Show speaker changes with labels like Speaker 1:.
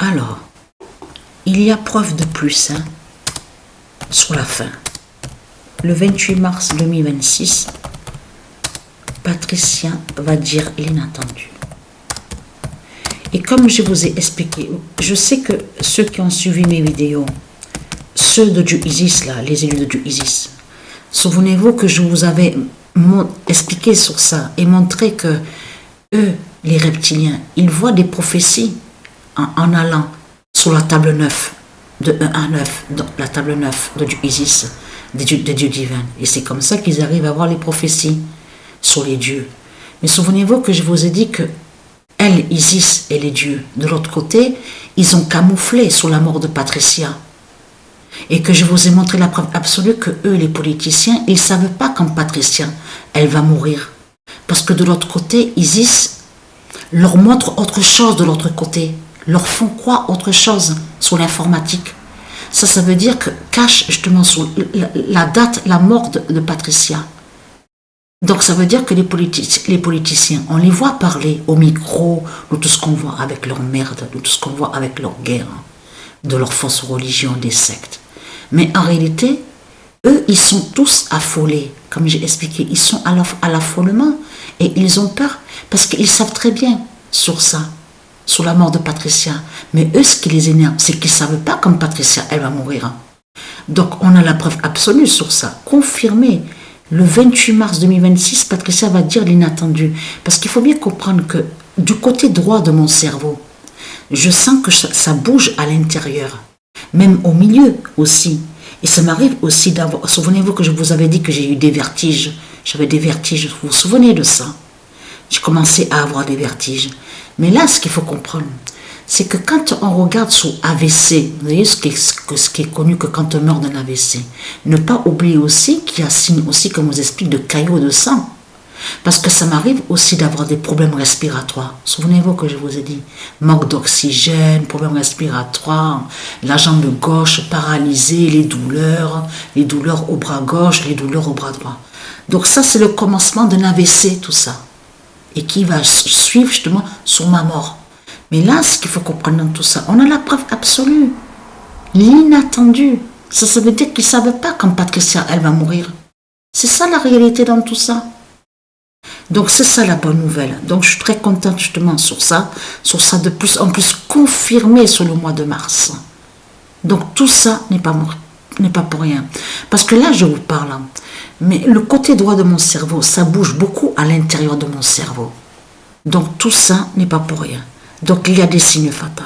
Speaker 1: Alors, il y a preuve de plus sur la fin. Le 28 mars 2026, Patricia va dire l'inattendu. Et comme je vous ai expliqué, je sais que ceux qui ont suivi mes vidéos, ceux de Dieu Isis, là, les élus de Dieu Isis, souvenez-vous que je vous avais expliqué sur ça et montré que eux, les reptiliens, ils voient des prophéties en allant sur la table 9, de 1 à 9, donc la table 9 de Dieu Isis, des dieux divins. Et c'est comme ça qu'ils arrivent à voir les prophéties sur les dieux. Mais souvenez-vous que je vous ai dit que elle, Isis et les dieux, de l'autre côté, ils ont camouflé sous la mort de Patricia. Et que je vous ai montré la preuve absolue que eux, les politiciens, ils ne savent pas quand Patricia, elle va mourir. Parce que de l'autre côté, Isis leur montre autre chose de l'autre côté. Leur font croire autre chose sur l'informatique. Ça veut dire que cache justement sur la date, la mort de Patricia. Donc ça veut dire que les politiciens, on les voit parler au micro de tout ce qu'on voit avec leur merde, de tout ce qu'on voit avec leur guerre, de leur fausse religion, des sectes. Mais en réalité, eux, ils sont tous affolés. Comme j'ai expliqué, ils sont à l'affolement et ils ont peur parce qu'ils savent très bien sur ça, sur la mort de Patricia. Mais eux, ce qui les énerve, c'est qu'ils ne savent pas comme Patricia, elle va mourir. Donc on a la preuve absolue sur ça, confirmée. Le 28 mars 2026, Patricia va dire l'inattendu. Parce qu'il faut bien comprendre que du côté droit de mon cerveau, je sens que ça bouge à l'intérieur, même au milieu aussi. Et ça m'arrive aussi d'avoir... Souvenez-vous que je vous avais dit que j'ai eu des vertiges. J'avais des vertiges, vous vous souvenez de ça? J'ai commencé à avoir des vertiges. Mais là, ce qu'il faut comprendre, c'est que quand on regarde sur AVC, vous voyez ce qui est connu que quand on meurt d'un AVC, ne pas oublier aussi qu'il y a signe aussi, comme on vous explique, de caillots de sang. Parce que ça m'arrive aussi d'avoir des problèmes respiratoires. Souvenez-vous que je vous ai dit, manque d'oxygène, problèmes respiratoires, la jambe gauche paralysée, les douleurs au bras gauche, les douleurs au bras droit. Donc ça, c'est le commencement d'un AVC, tout ça. Et qui va suivre justement sur ma mort. Mais là, ce qu'il faut comprendre dans tout ça, on a la preuve absolue. L'inattendu. Ça veut dire qu'ils ne savent pas quand Patricia, elle va mourir. C'est ça la réalité dans tout ça. Donc c'est ça la bonne nouvelle. Donc je suis très contente justement sur ça de plus en plus confirmé sur le mois de mars. Donc tout ça n'est pas pour rien. Parce que là, je vous parle, mais le côté droit de mon cerveau, ça bouge beaucoup à l'intérieur de mon cerveau. Donc tout ça n'est pas pour rien. Donc il y a des signes fatals.